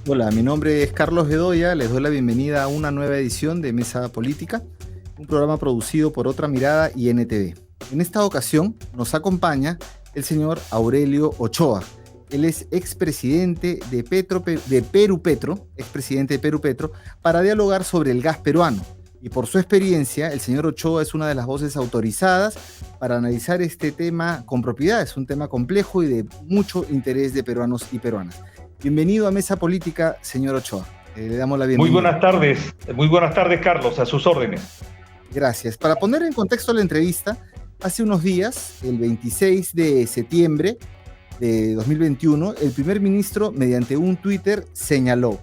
Hola, mi nombre es Carlos Bedoya, les doy la bienvenida a una nueva edición de Mesa Política, un programa producido por Otra Mirada y NTV. En esta ocasión nos acompaña el señor Aurelio Ochoa. Él es expresidente de Perú Petro, expresidente de Perú Petro, para dialogar sobre el gas peruano. Y por su experiencia, el señor Ochoa es una de las voces autorizadas para analizar este tema con propiedad. Es un tema complejo y de mucho interés de peruanos y peruanas. Bienvenido a Mesa Política, señor Ochoa. Le damos la bienvenida. Muy buenas tardes, Carlos, a sus órdenes. Gracias. Para poner en contexto la entrevista, hace unos días, el 26 de septiembre de 2021, el primer ministro, mediante un Twitter, señaló: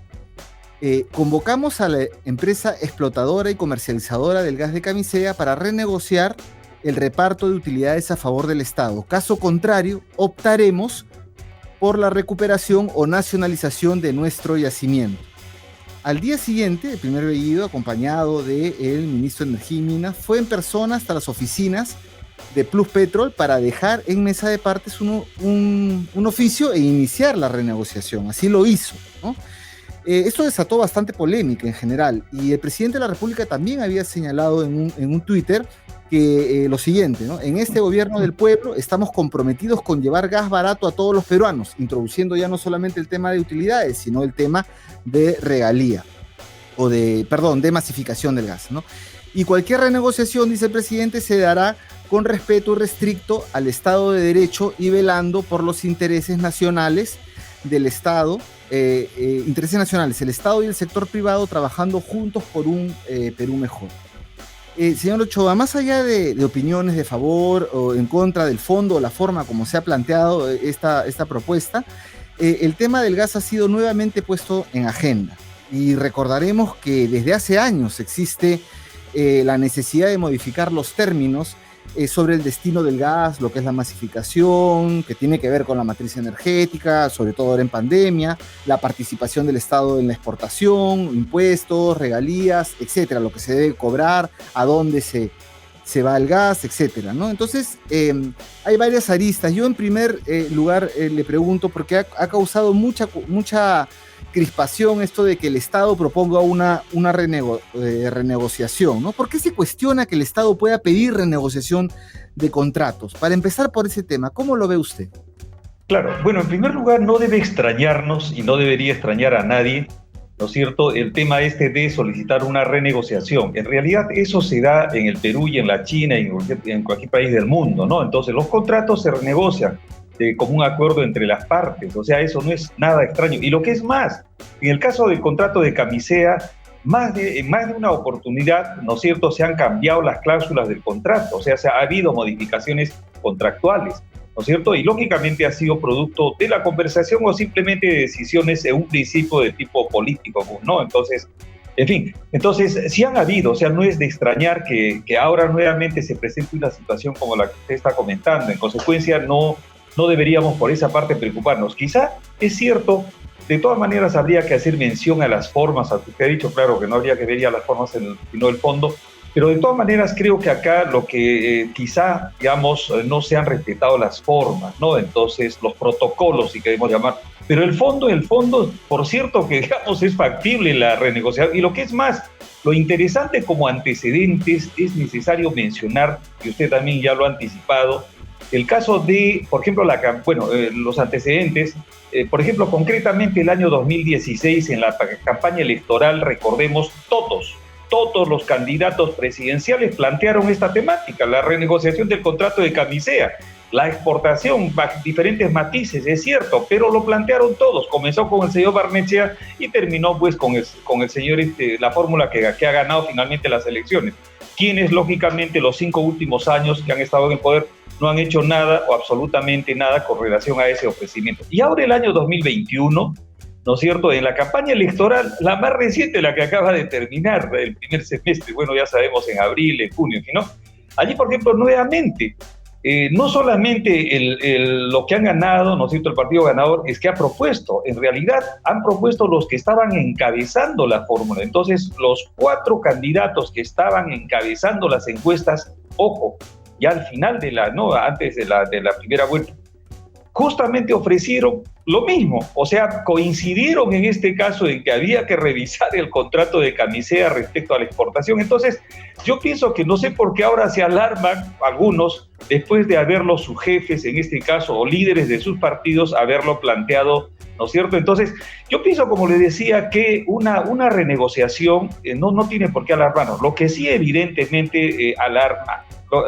convocamos a la empresa explotadora y comercializadora del gas de Camisea para renegociar el reparto de utilidades a favor del Estado. Caso contrario, optaremos por la recuperación o nacionalización de nuestro yacimiento. Al día siguiente, el primer Bellido, acompañado del ministro de Energía y Minas, fue en persona hasta las oficinas de Pluspetrol para dejar en mesa de partes un oficio e iniciar la renegociación. Así lo hizo, ¿no? Esto desató bastante polémica en general, y el presidente de la República también había señalado en un Twitter que lo siguiente, ¿no? En este gobierno del pueblo estamos comprometidos con llevar gas barato a todos los peruanos, introduciendo ya no solamente el tema de utilidades, sino el tema de regalía, de masificación del gas, ¿no? Y cualquier renegociación, dice el presidente, se dará con respeto irrestricto al Estado de Derecho y velando por los intereses nacionales del Estado, intereses nacionales, el Estado y el sector privado trabajando juntos por un Perú mejor. Señor Ochoa, más allá de opiniones de favor o en contra del fondo o la forma como se ha planteado esta propuesta, el tema del gas ha sido nuevamente puesto en agenda. Y recordaremos que desde hace años existe la necesidad de modificar los términos sobre el destino del gas, lo que es la masificación, que tiene que ver con la matriz energética, sobre todo ahora en pandemia, la participación del Estado en la exportación, impuestos, regalías, etcétera, lo que se debe cobrar, a dónde se va el gas, etcétera, ¿no? Entonces, hay varias aristas. Yo en primer lugar le pregunto, porque ha causado mucha crispación esto de que el Estado proponga una renegociación, ¿no? ¿Por qué se cuestiona que el Estado pueda pedir renegociación de contratos? Para empezar por ese tema, ¿cómo lo ve usted? Claro, bueno, en primer lugar, no debe extrañarnos y no debería extrañar a nadie, ¿no es cierto?, el tema de solicitar una renegociación. En realidad, eso se da en el Perú y en la China y en cualquier país del mundo, ¿no? Entonces, los contratos se renegocian como un acuerdo entre las partes, o sea, eso no es nada extraño. Y lo que es más, en el caso del contrato de Camisea, en más de una oportunidad, ¿no es cierto?, se han cambiado las cláusulas del contrato, o sea, ha habido modificaciones contractuales, ¿no es cierto? Y lógicamente ha sido producto de la conversación o simplemente de decisiones en un principio de tipo político, ¿no? Entonces, en fin, sí han habido, o sea, no es de extrañar que ahora nuevamente se presente una situación como la que usted está comentando. En consecuencia, no deberíamos por esa parte preocuparnos. Quizá es cierto, de todas maneras habría que hacer mención a las formas. Usted ha dicho, claro, que no habría que ver ya las formas sino el fondo, pero de todas maneras creo que acá lo que quizá, digamos, no se han respetado las formas, ¿no? Entonces, los protocolos, si queremos llamar, pero el fondo, por cierto, que digamos es factible la renegociación. Y lo que es más, lo interesante como antecedentes es necesario mencionar, y usted también ya lo ha anticipado, el caso de, por ejemplo, los antecedentes, por ejemplo, concretamente el año 2016, en la campaña electoral, recordemos, todos los candidatos presidenciales plantearon esta temática, la renegociación del contrato de Camisea, la exportación, diferentes matices, es cierto, pero lo plantearon todos. Comenzó con el señor Barnechea y terminó pues con el señor, la fórmula que ha ganado finalmente las elecciones. Quienes, lógicamente, los 5 últimos años que han estado en el poder no han hecho nada o absolutamente nada con relación a ese ofrecimiento. Y ahora el año 2021, ¿no es cierto?, en la campaña electoral, la más reciente, la que acaba de terminar, el primer semestre, bueno, ya sabemos, en abril, en junio, ¿no? Allí, por ejemplo, nuevamente, no solamente lo que han ganado, ¿no es cierto?, el partido ganador, es que ha propuesto, en realidad han propuesto los que estaban encabezando la fórmula. Entonces, los 4 candidatos que estaban encabezando las encuestas, ojo, ya al final antes de la primera vuelta, justamente ofrecieron lo mismo, o sea, coincidieron en este caso en que había que revisar el contrato de Camisea respecto a la exportación. Entonces, yo pienso que no sé por qué ahora se alarman algunos, después de haberlo sus jefes, en este caso, o líderes de sus partidos, haberlo planteado, ¿no es cierto? Entonces, yo pienso, como les decía, que una renegociación no tiene por qué alarmarnos. Lo que sí evidentemente alarma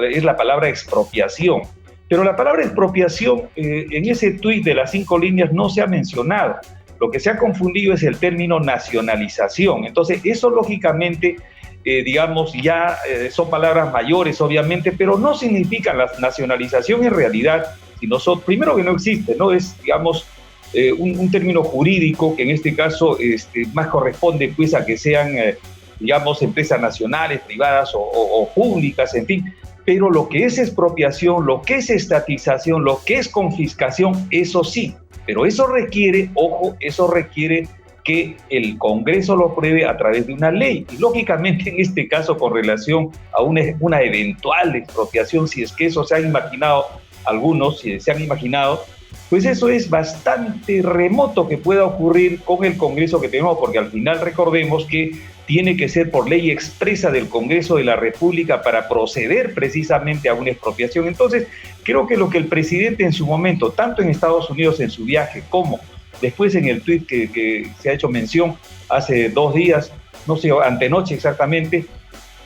es la palabra expropiación. Pero la palabra expropiación en ese tuit de las 5 líneas no se ha mencionado. Lo que se ha confundido es el término nacionalización. Entonces, eso lógicamente, digamos, ya son palabras mayores, obviamente, pero no significan la nacionalización en realidad, sino primero que no existe, ¿no? Es, digamos, un término jurídico que en este caso más corresponde pues a que sean, digamos, empresas nacionales, privadas o públicas, en fin. Pero lo que es expropiación, lo que es estatización, lo que es confiscación, eso sí. Pero eso requiere, ojo, eso requiere que el Congreso lo apruebe a través de una ley. Y lógicamente en este caso con relación a una eventual expropiación, si es que eso se han imaginado algunos, si se han imaginado, pues eso es bastante remoto que pueda ocurrir con el Congreso que tenemos, porque al final recordemos que tiene que ser por ley expresa del Congreso de la República para proceder precisamente a una expropiación. Entonces, creo que lo que el presidente en su momento, tanto en Estados Unidos en su viaje, como después en el tuit que se ha hecho mención hace 2 días, no sé, antenoche exactamente,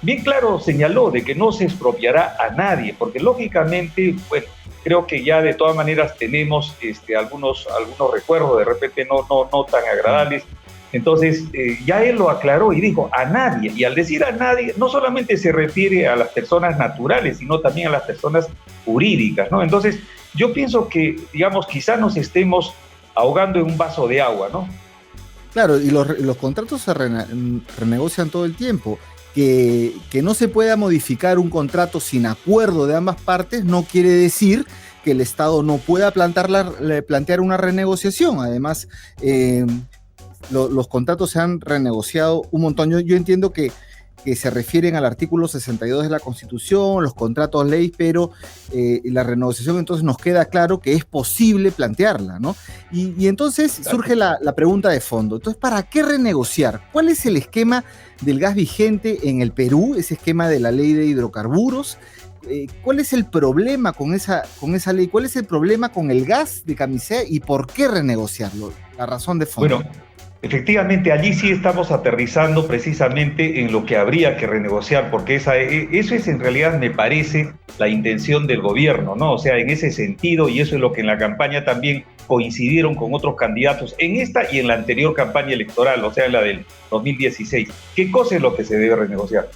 bien claro señaló de que no se expropiará a nadie, porque lógicamente, bueno, creo que ya de todas maneras tenemos algunos recuerdos, de repente no tan agradables. Entonces, ya él lo aclaró y dijo a nadie. Y al decir a nadie, no solamente se refiere a las personas naturales, sino también a las personas jurídicas, ¿no? Entonces, yo pienso que, digamos, quizás nos estemos ahogando en un vaso de agua, ¿no? Claro, y los contratos se renegocian todo el tiempo. Que no se pueda modificar un contrato sin acuerdo de ambas partes no quiere decir que el Estado no pueda plantear una renegociación. Además, los contratos se han renegociado un montón. Yo entiendo que se refieren al artículo 62 de la Constitución, los contratos ley, pero la renegociación entonces nos queda claro que es posible plantearla, ¿no? Y entonces surge la pregunta de fondo. Entonces, ¿para qué renegociar? ¿Cuál es el esquema del gas vigente en el Perú, ese esquema de la ley de hidrocarburos? ¿Cuál es el problema con esa ley? ¿Cuál es el problema con el gas de Camisea y por qué renegociarlo? La razón de fondo. Bueno, efectivamente, allí sí estamos aterrizando precisamente en lo que habría que renegociar, porque eso es en realidad, me parece, la intención del gobierno, ¿no? O sea, en ese sentido, y eso es lo que en la campaña también coincidieron con otros candidatos, en esta y en la anterior campaña electoral, o sea, en la del 2016. ¿Qué cosa es lo que se debe renegociar?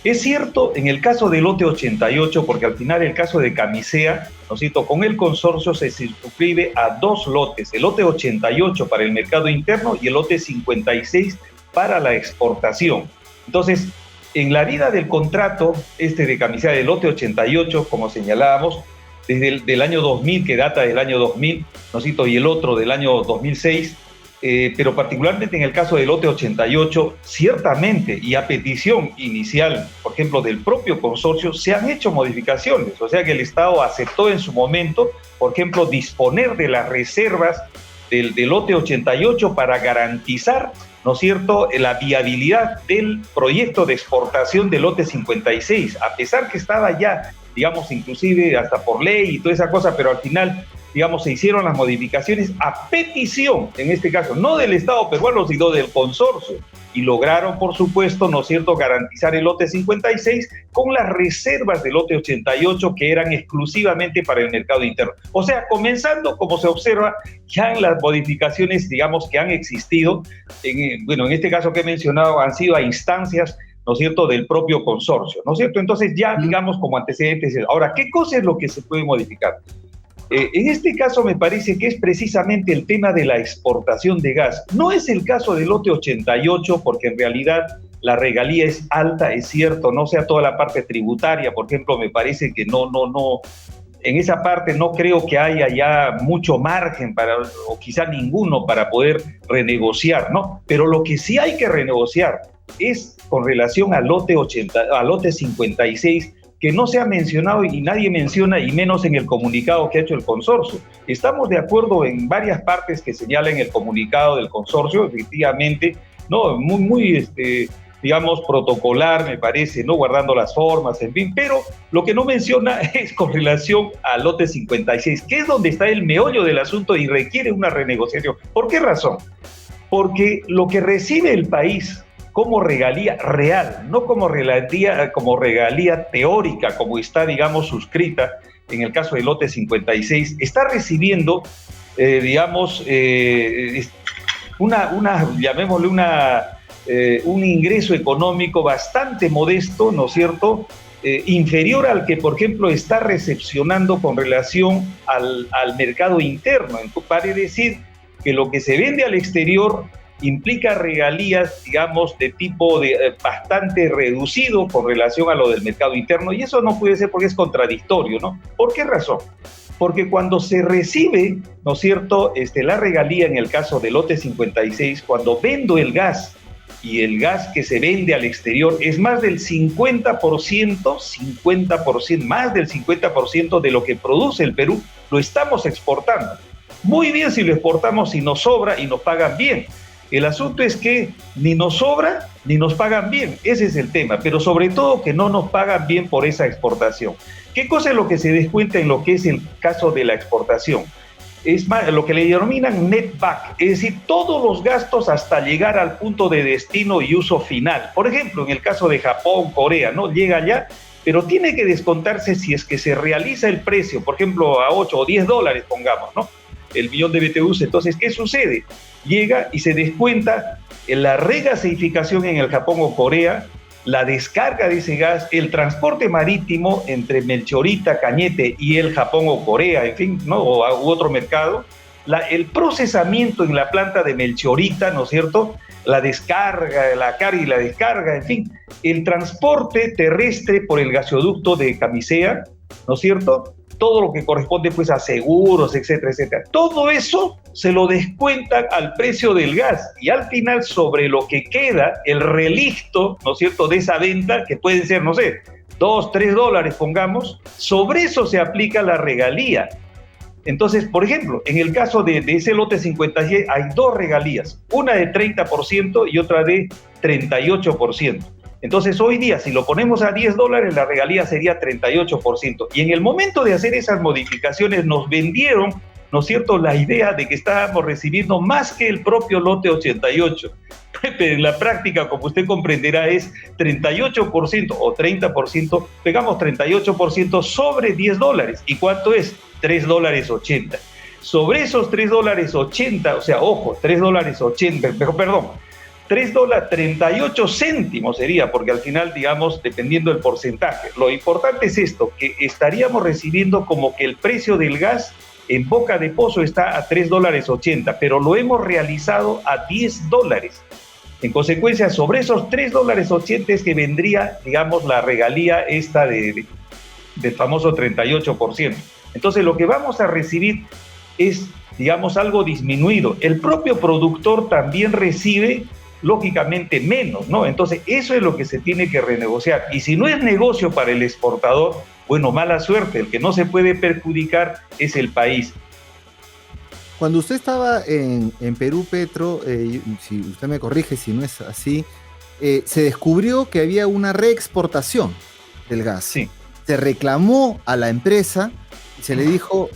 Es cierto, en el caso del lote 88, porque al final el caso de Camisea, ¿no es cierto?, con el consorcio se circunscribe a 2 lotes, el lote 88 para el mercado interno y el lote 56 para la exportación. Entonces, en la vida del contrato de Camisea del lote 88, como señalábamos, desde el año 2000, que data del año 2000, ¿no es cierto?, y el otro del año 2006, pero particularmente en el caso del lote 88, ciertamente y a petición inicial, por ejemplo, del propio consorcio, se han hecho modificaciones, o sea que el Estado aceptó en su momento, por ejemplo, disponer de las reservas del lote 88 para garantizar, ¿no es cierto?, la viabilidad del proyecto de exportación del lote 56, a pesar que estaba ya, digamos, inclusive hasta por ley y toda esa cosa, pero al final, digamos, se hicieron las modificaciones a petición, en este caso, no del Estado peruano, sino del consorcio, y lograron, por supuesto, ¿no es cierto?, garantizar el lote 56 con las reservas del lote 88 que eran exclusivamente para el mercado interno. O sea, comenzando, como se observa, ya en las modificaciones, digamos, que han existido, en este caso que he mencionado, han sido a instancias, ¿no es cierto?, del propio consorcio, ¿no es cierto? Entonces ya, digamos, como antecedentes. Ahora, ¿qué cosa es lo que se puede modificar? En este caso me parece que es precisamente el tema de la exportación de gas. No es el caso del lote 88, porque en realidad la regalía es alta, es cierto, no sea toda la parte tributaria, por ejemplo, me parece que no, en esa parte no creo que haya ya mucho margen o quizá ninguno para poder renegociar, ¿no? Pero lo que sí hay que renegociar es con relación al lote 56, que no se ha mencionado y nadie menciona, y menos en el comunicado que ha hecho el consorcio. Estamos de acuerdo en varias partes que señalan el comunicado del consorcio, efectivamente, ¿no? Muy digamos, protocolar, me parece, ¿no? Guardando las formas, en fin, pero lo que no menciona es con relación al lote 56, que es donde está el meollo del asunto y requiere una renegociación. ¿Por qué razón? Porque lo que recibe el país como regalía real, no como regalía teórica, como está, digamos, suscrita en el caso del lote 56, está recibiendo, digamos, llamémosle un ingreso económico bastante modesto, ¿no es cierto?, inferior al que, por ejemplo, está recepcionando con relación al mercado interno. Vale decir que lo que se vende al exterior implica regalías, digamos, de tipo bastante reducido con relación a lo del mercado interno, y eso no puede ser porque es contradictorio, ¿no? ¿Por qué razón? Porque cuando se recibe, ¿no es cierto?, la regalía en el caso del lote 56, cuando vendo el gas, y el gas que se vende al exterior es más del 50%, más del 50% de lo que produce el Perú, lo estamos exportando. Muy bien si lo exportamos, si nos sobra y nos pagan bien. El asunto es que ni nos sobra ni nos pagan bien, ese es el tema, pero sobre todo que no nos pagan bien por esa exportación. ¿Qué cosa es lo que se descuenta en lo que es el caso de la exportación? Es más, lo que le denominan netback, es decir, todos los gastos hasta llegar al punto de destino y uso final. Por ejemplo, en el caso de Japón, Corea, ¿no? Llega allá, pero tiene que descontarse si es que se realiza el precio, por ejemplo, a 8 o 10 dólares, pongamos, ¿no? El millón de BTUs. Entonces, ¿qué sucede? Llega y se descuenta en la regasificación en el Japón o Corea, la descarga de ese gas, el transporte marítimo entre Melchorita, Cañete y el Japón o Corea, en fin, ¿no? U otro mercado, el procesamiento en la planta de Melchorita, ¿no es cierto?, la descarga, la carga y la descarga, en fin, el transporte terrestre por el gasoducto de Camisea, ¿no es cierto?, todo lo que corresponde pues a seguros, etcétera, etcétera. Todo eso se lo descuentan al precio del gas y al final sobre lo que queda, el relicto, ¿no es cierto?, de esa venta, que pueden ser, no sé, 2, 3 dólares, pongamos, sobre eso se aplica la regalía. Entonces, por ejemplo, en el caso de ese lote 56 hay dos regalías, una de 30% y otra de 38%. Entonces, hoy día, si lo ponemos a 10 dólares, la regalía sería 38%. Y en el momento de hacer esas modificaciones nos vendieron, ¿no es cierto?, la idea de que estábamos recibiendo más que el propio lote 88. Pero en la práctica, como usted comprenderá, es 38% o 30%, pegamos 38% sobre 10 dólares. ¿Y cuánto es? 3 dólares 80. Sobre esos 3 dólares 80, o sea, ojo, 3 dólares 80, perdón, 38 céntimos sería, porque al final, digamos, dependiendo del porcentaje. Lo importante es esto, que estaríamos recibiendo como que el precio del gas en boca de pozo está a 3 dólares 80, pero lo hemos realizado a 10 dólares. En consecuencia, sobre esos 3 dólares 80 es que vendría, digamos, la regalía esta del famoso 38%. Entonces, lo que vamos a recibir es, digamos, algo disminuido. El propio productor también recibe, lógicamente, menos, ¿no? Entonces, eso es lo que se tiene que renegociar. Y si no es negocio para el exportador, bueno, mala suerte. El que no se puede perjudicar es el país. Cuando usted estaba en Perú, Petro, si usted me corrige si no es así, se descubrió que había una reexportación del gas. Sí. Se reclamó a la empresa y se le dijo,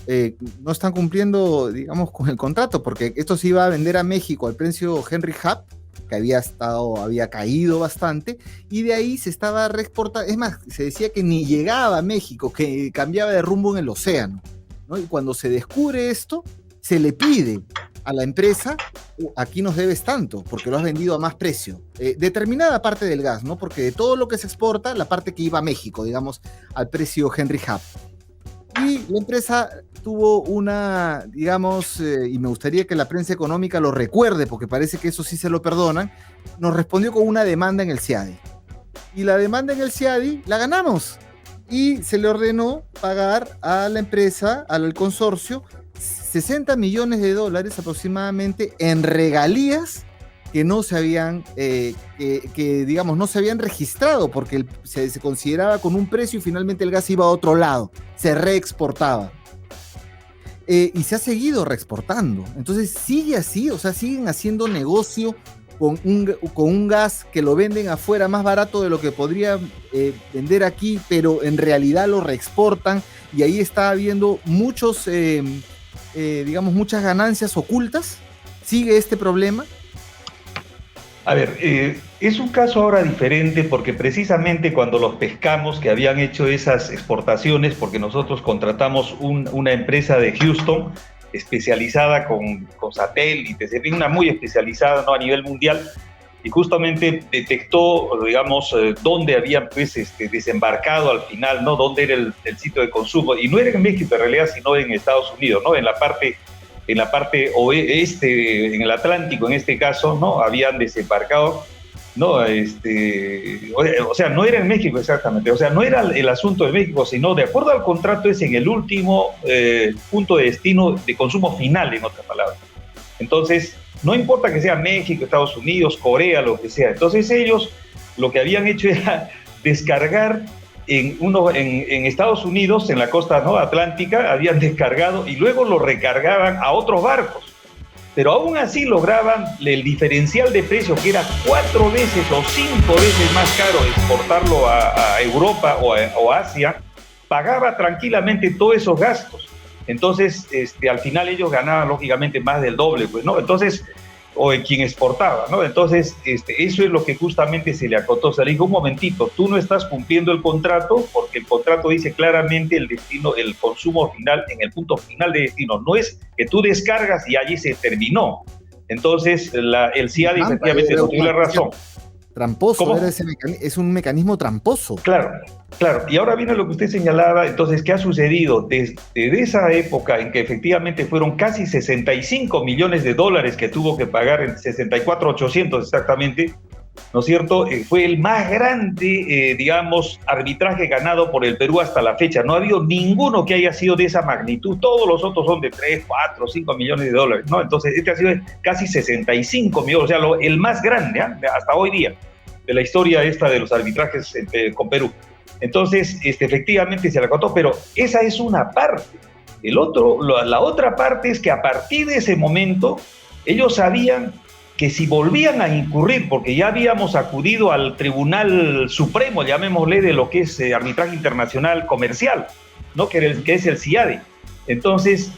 no están cumpliendo, digamos, con el contrato, porque esto se iba a vender a México al precio Henry Hub, que había caído bastante, y de ahí se estaba reexportando. Es más, se decía que ni llegaba a México, que cambiaba de rumbo en el océano, ¿no? Y cuando se descubre esto, se le pide a la empresa, aquí nos debes tanto, porque lo has vendido a más precio. Determinada parte del gas, ¿no? Porque de todo lo que se exporta, la parte que iba a México, digamos, al precio Henry Hub. Y la empresa tuvo una, digamos, y me gustaría que la prensa económica lo recuerde, porque parece que eso sí se lo perdonan, nos respondió con una demanda en el CIADI. Y la demanda en el CIADI la ganamos. Y se le ordenó pagar a la empresa, al consorcio, $60 millones aproximadamente en regalías que no se habían, digamos, no se habían registrado porque se consideraba con un precio y finalmente el gas iba a otro lado, se reexportaba. Y se ha seguido reexportando. Entonces sigue así, o sea, siguen haciendo negocio con un gas que lo venden afuera más barato de lo que podría vender aquí, pero en realidad lo reexportan y ahí está habiendo muchos, digamos, muchas ganancias ocultas. ¿Sigue este problema? A ver, es un caso ahora diferente porque precisamente cuando los pescamos que habían hecho esas exportaciones, porque nosotros contratamos una empresa de Houston especializada con satélites, una muy especializada, ¿no?, a nivel mundial, y justamente detectó, digamos, dónde habían pues, desembarcado al final, ¿no?, dónde era el sitio de consumo, y no era en México en realidad, sino en Estados Unidos, ¿no?, en la parte oeste, en el Atlántico en este caso, ¿no?, habían desembarcado, ¿no? O sea, no era en México exactamente, o sea, no era el asunto de México, sino de acuerdo al contrato es en el último punto de destino de consumo final, en otras palabras. Entonces, no importa que sea México, Estados Unidos, Corea, lo que sea. Entonces ellos lo que habían hecho era descargar en Estados Unidos, en la costa, ¿no?, atlántica, habían descargado y luego lo recargaban a otros barcos. Pero aún así lograban el diferencial de precio, que era 4 veces o 5 veces más caro exportarlo a Europa o a Asia, pagaba tranquilamente todos esos gastos. Entonces, al final ellos ganaban lógicamente más del doble, pues, ¿no? Entonces, o en quien exportaba, ¿no? Entonces, eso es lo que justamente se le acotó. Se le dijo, un momentito, tú no estás cumpliendo el contrato, porque el contrato dice claramente el destino, el consumo final, en el punto final de destino. No es que tú descargas y allí se terminó. Entonces, el CIADI efectivamente no tiene la razón. Tramposo, es un mecanismo tramposo. Claro, claro. Y ahora viene lo que usted señalaba. Entonces, ¿qué ha sucedido? Desde esa época en que efectivamente fueron casi 65 millones de dólares que tuvo que pagar, en 64,800 exactamente, ¿no es cierto? Fue el más grande, digamos, arbitraje ganado por el Perú hasta la fecha. No ha habido ninguno que haya sido de esa magnitud. Todos los otros son de 3, 4, 5 millones de dólares, ¿no? Entonces, este ha sido casi 65 millones, o sea, el más grande, ¿eh?, hasta hoy día, de la historia esta de los arbitrajes con Perú. Entonces, efectivamente se la acotó, pero esa es una parte. La otra parte es que a partir de ese momento, ellos sabían que si volvían a incurrir, porque ya habíamos acudido al Tribunal Supremo, llamémosle, de lo que es arbitraje internacional comercial, ¿no?, que es el CIADI. Entonces,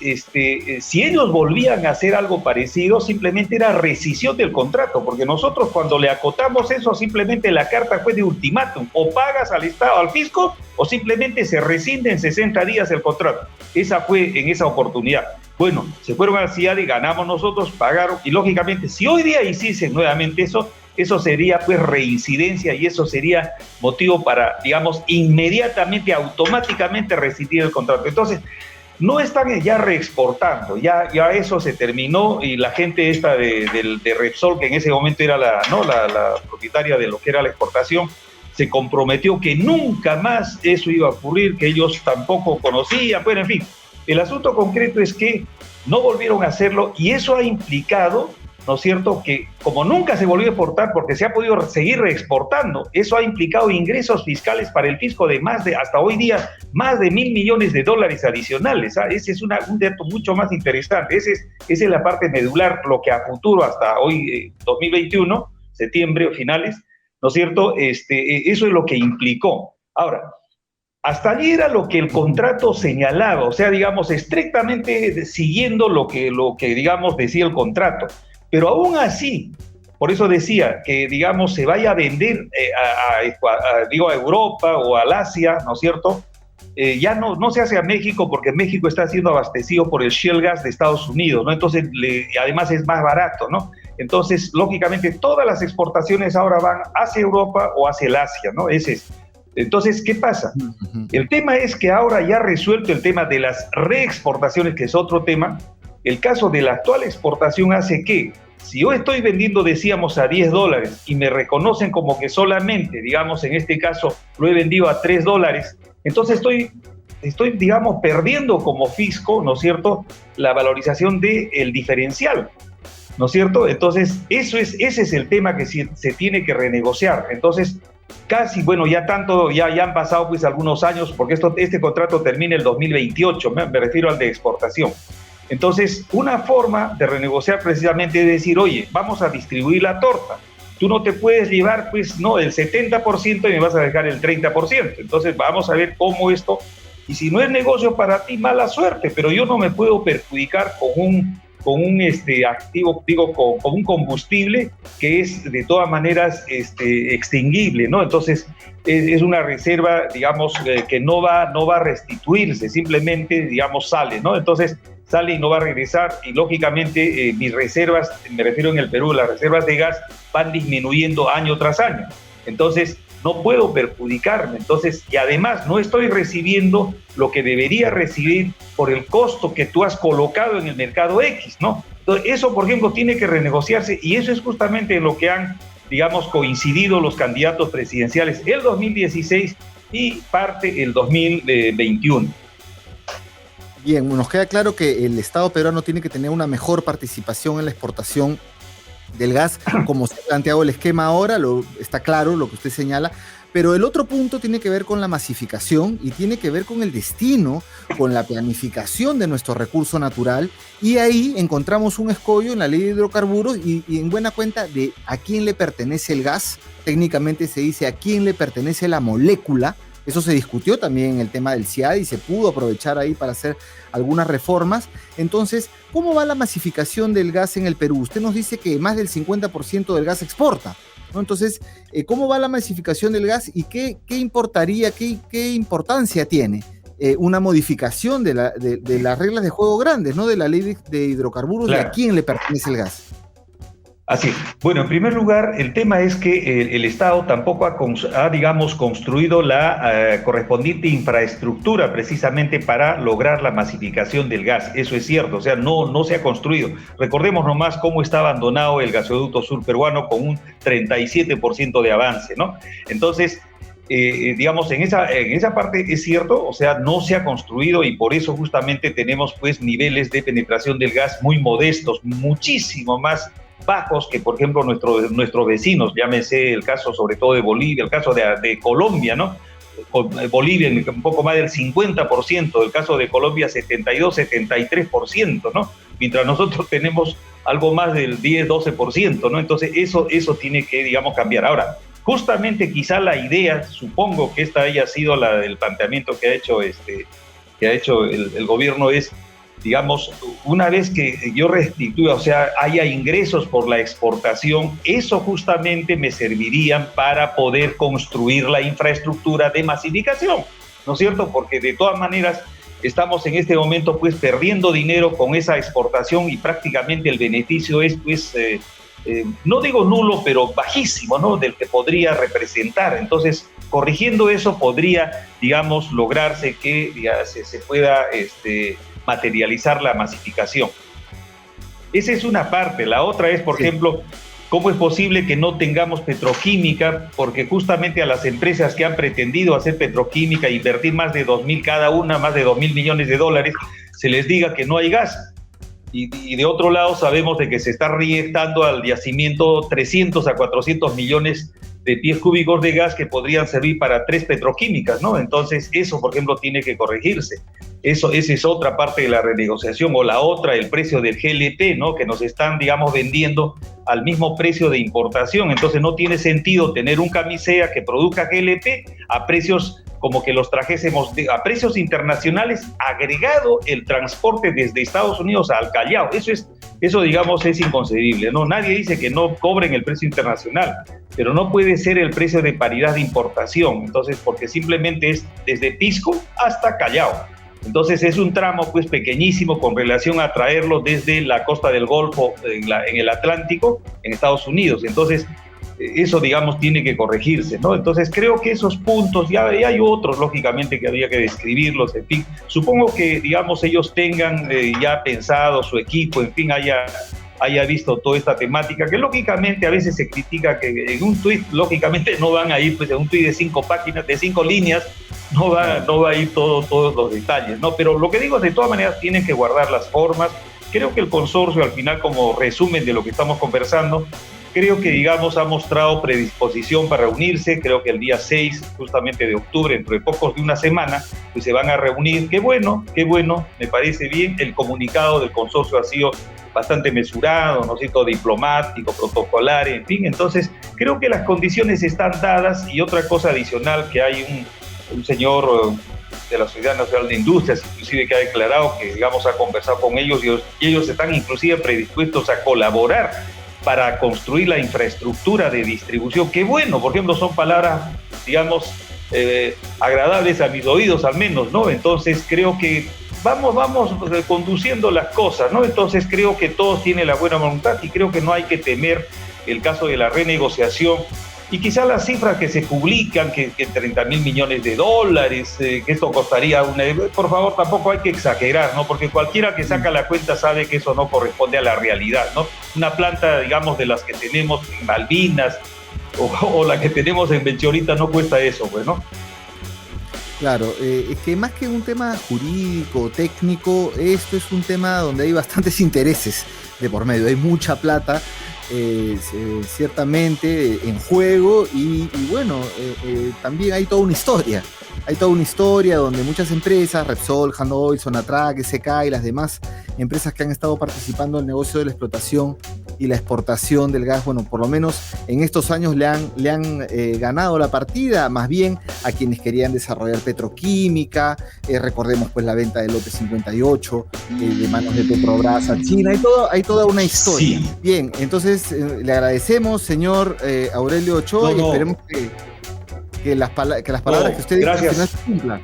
si ellos volvían a hacer algo parecido, simplemente era rescisión del contrato, porque nosotros cuando le acotamos eso, simplemente la carta fue de ultimátum, o pagas al Estado, al fisco, o simplemente se rescinde en 60 días el contrato. Esa fue en esa oportunidad. Bueno, se fueron al CIADI, ganamos nosotros, pagaron, y lógicamente, si hoy día hiciesen nuevamente eso sería pues reincidencia, y eso sería motivo para, digamos, inmediatamente, automáticamente rescindir el contrato. Entonces, no están ya reexportando, ya eso se terminó, y la gente esta de Repsol, que en ese momento era la propietaria de lo que era la exportación, se comprometió que nunca más eso iba a ocurrir, que ellos tampoco conocían. Bueno, en fin, el asunto concreto es que no volvieron a hacerlo, y eso ha implicado, ¿no es cierto?, que como nunca se volvió a exportar porque se ha podido seguir reexportando, eso ha implicado ingresos fiscales para el fisco de hasta hoy día, más de 1.000 millones de dólares adicionales. Ese es un dato mucho más interesante. Esa es la parte medular, lo que a futuro, hasta hoy, 2021, septiembre o finales, ¿no es cierto?, eso es lo que implicó. Ahora, hasta allí era lo que el contrato señalaba, o sea, digamos, estrictamente siguiendo lo que digamos, decía el contrato. Pero aún así, por eso decía que, digamos, se vaya a vender a Europa o al Asia, ¿no es cierto? Ya no se hace a México, porque México está siendo abastecido por el shale gas de Estados Unidos, ¿no? Entonces, además es más barato, ¿no? Entonces, lógicamente, todas las exportaciones ahora van hacia Europa o hacia el Asia, ¿no? Entonces, ¿qué pasa? El tema es que ahora ya resuelto el tema de las reexportaciones, que es otro tema. El caso de la actual exportación hace que, si yo estoy vendiendo, decíamos, a $10 y me reconocen como que solamente, digamos, en este caso, lo he vendido a $3, entonces estoy, digamos, perdiendo como fisco, ¿no es cierto?, la valorización del diferencial. ¿no es cierto? Entonces, ese es el tema que se tiene que renegociar. Entonces, casi, bueno, ya han pasado pues algunos años, porque este contrato termina el 2028, me refiero al de exportación. Entonces, una forma de renegociar precisamente es decir, oye, vamos a distribuir la torta. Tú no te puedes llevar, pues, no, el 70% y me vas a dejar el 30%. Entonces, vamos a ver cómo esto, y si no es negocio para ti, mala suerte, pero yo no me puedo perjudicar con un activo, digo, con un combustible que es de todas maneras extinguible, ¿no? Entonces, es una reserva, digamos, que no va a restituirse, simplemente, digamos, sale, ¿no? Entonces, sale y no va a regresar, y lógicamente mis reservas, me refiero en el Perú, las reservas de gas van disminuyendo año tras año. Entonces, no puedo perjudicarme. Entonces, y además no estoy recibiendo lo que debería recibir por el costo que tú has colocado en el mercado X, ¿no? Entonces, eso, por ejemplo, tiene que renegociarse, y eso es justamente en lo que han, digamos, coincidido los candidatos presidenciales el 2016 y parte el 2021. Bien, nos queda claro que el Estado peruano tiene que tener una mejor participación en la exportación del gas, como se ha planteado el esquema ahora, está claro lo que usted señala, pero el otro punto tiene que ver con la masificación y tiene que ver con el destino, con la planificación de nuestro recurso natural, y ahí encontramos un escollo en la ley de hidrocarburos y en buena cuenta de a quién le pertenece el gas. Técnicamente se dice a quién le pertenece la molécula. Eso se discutió también en el tema del CIAD y se pudo aprovechar ahí para hacer algunas reformas. Entonces, ¿cómo va la masificación del gas en el Perú? Usted nos dice que más del 50% del gas se exporta, ¿no? Entonces, ¿cómo va la masificación del gas y qué importaría, qué importancia tiene una modificación de las reglas de juego grandes, ¿no? De la ley de hidrocarburos, claro, y a quién le pertenece el gas? Así, bueno, en primer lugar, el tema es que el Estado tampoco ha, digamos, construido la correspondiente infraestructura precisamente para lograr la masificación del gas. Eso es cierto, o sea, no se ha construido. Recordemos nomás cómo está abandonado el gasoducto sur peruano con un 37% de avance, ¿no? Entonces, digamos, en esa parte es cierto, o sea, no se ha construido, y por eso justamente tenemos pues niveles de penetración del gas muy modestos, muchísimo más bajos que, por ejemplo, nuestros vecinos, llámese el caso sobre todo de Bolivia, el caso de Colombia, ¿no? Bolivia un poco más del 50%, el caso de Colombia 72, 73%, ¿no? Mientras nosotros tenemos algo más del 10, 12%, ¿no? Entonces eso tiene que, digamos, cambiar. Ahora, justamente quizá la idea, supongo que esta haya sido la del planteamiento que ha hecho el gobierno, es, digamos, una vez que yo restituya, o sea, haya ingresos por la exportación, eso justamente me servirían para poder construir la infraestructura de masificación, ¿no es cierto? Porque de todas maneras estamos en este momento pues perdiendo dinero con esa exportación, y prácticamente el beneficio es pues, no digo nulo, pero bajísimo, ¿no? Del que podría representar. Entonces, corrigiendo eso podría, digamos, lograrse que se pueda materializar la masificación. Esa es una parte. La otra es, por ejemplo, ¿cómo es posible que no tengamos petroquímica? Porque justamente a las empresas que han pretendido hacer petroquímica e invertir más de 2.000 cada una, más de 2.000 millones de dólares, se les diga que no hay gas. Y de otro lado sabemos de que se está reinyectando al yacimiento 300 a 400 millones de pies cúbicos de gas que podrían servir para 3 petroquímicas, ¿no? Entonces eso, por ejemplo, tiene que corregirse. Esa es otra parte de la renegociación. O la otra, el precio del GLP, ¿no? Que nos están, digamos, vendiendo al mismo precio de importación. Entonces no tiene sentido tener un camisea que produzca GLP a precios como que los trajésemos a precios internacionales, agregado el transporte desde Estados Unidos al Callao. Eso, digamos, es inconcebible, ¿no? Nadie dice que no cobren el precio internacional, pero no puede ser el precio de paridad de importación. Entonces, porque simplemente es desde Pisco hasta Callao. Entonces es un tramo pues pequeñísimo con relación a traerlo desde la costa del Golfo en el Atlántico, en Estados Unidos. Entonces eso, digamos, tiene que corregirse, ¿no? Entonces creo que esos puntos, ya hay otros, lógicamente, que habría que describirlos, en fin. Supongo que, digamos, ellos tengan ya pensado, su equipo, en fin, haya visto toda esta temática, que lógicamente a veces se critica que en un tuit, lógicamente no van a ir, pues en un tuit de 5 páginas, de 5 líneas, no va a ir todos los detalles, ¿no? Pero lo que digo es, de todas maneras, tienen que guardar las formas, creo que el consorcio, al final, como resumen de lo que estamos conversando, creo que, digamos, ha mostrado predisposición para reunirse. Creo que el día 6, justamente de octubre, dentro de pocos de una semana, pues se van a reunir. Qué bueno, me parece bien. El comunicado del consorcio ha sido bastante mesurado, ¿no es cierto?, diplomático, protocolar, en fin. Entonces, creo que las condiciones están dadas. Y otra cosa adicional, que hay un señor de la Sociedad Nacional de Industrias, inclusive, que ha declarado que, digamos, ha conversado con ellos y ellos están inclusive predispuestos a colaborar para construir la infraestructura de distribución. Qué bueno, por ejemplo, son palabras, digamos, agradables a mis oídos al menos, ¿no? Entonces creo que vamos conduciendo las cosas, ¿no? Entonces creo que todos tienen la buena voluntad y creo que no hay que temer el caso de la renegociación. Y quizás las cifras que se publican, que 30.000 millones de dólares, que esto costaría por favor, tampoco hay que exagerar, ¿no? Porque cualquiera que saca la cuenta sabe que eso no corresponde a la realidad, ¿no? Una planta, digamos, de las que tenemos en Malvinas o la que tenemos en Belchorita no cuesta eso, pues, ¿no? Claro, es que más que un tema jurídico, técnico, esto es un tema donde hay bastantes intereses de por medio, hay mucha plata ciertamente en juego y bueno, también hay toda una historia donde muchas empresas, Repsol, Hanoil, Sonatrach, SK y las demás empresas que han estado participando en el negocio de la explotación y la exportación del gas, bueno, por lo menos en estos años le han ganado la partida, más bien a quienes querían desarrollar petroquímica. Recordemos pues la venta del lote 58 de manos de Petrobras a China, hay toda una historia. Sí. Bien, entonces le agradecemos, señor Aurelio Ochoa, y esperemos que las palabras que usted dijo se cumplan.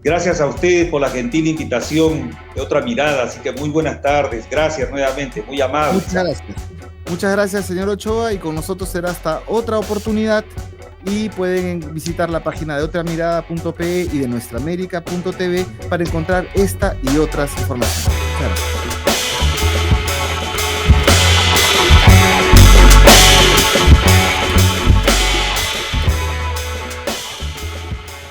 Gracias a ustedes por la gentil invitación de Otra Mirada, así que muy buenas tardes. Gracias nuevamente, muy amable. Muchas gracias, señor Ochoa, y con nosotros será hasta otra oportunidad. Y pueden visitar la página de otramirada.pe y de nuestraamerica.tv para encontrar esta y otras informaciones. Gracias.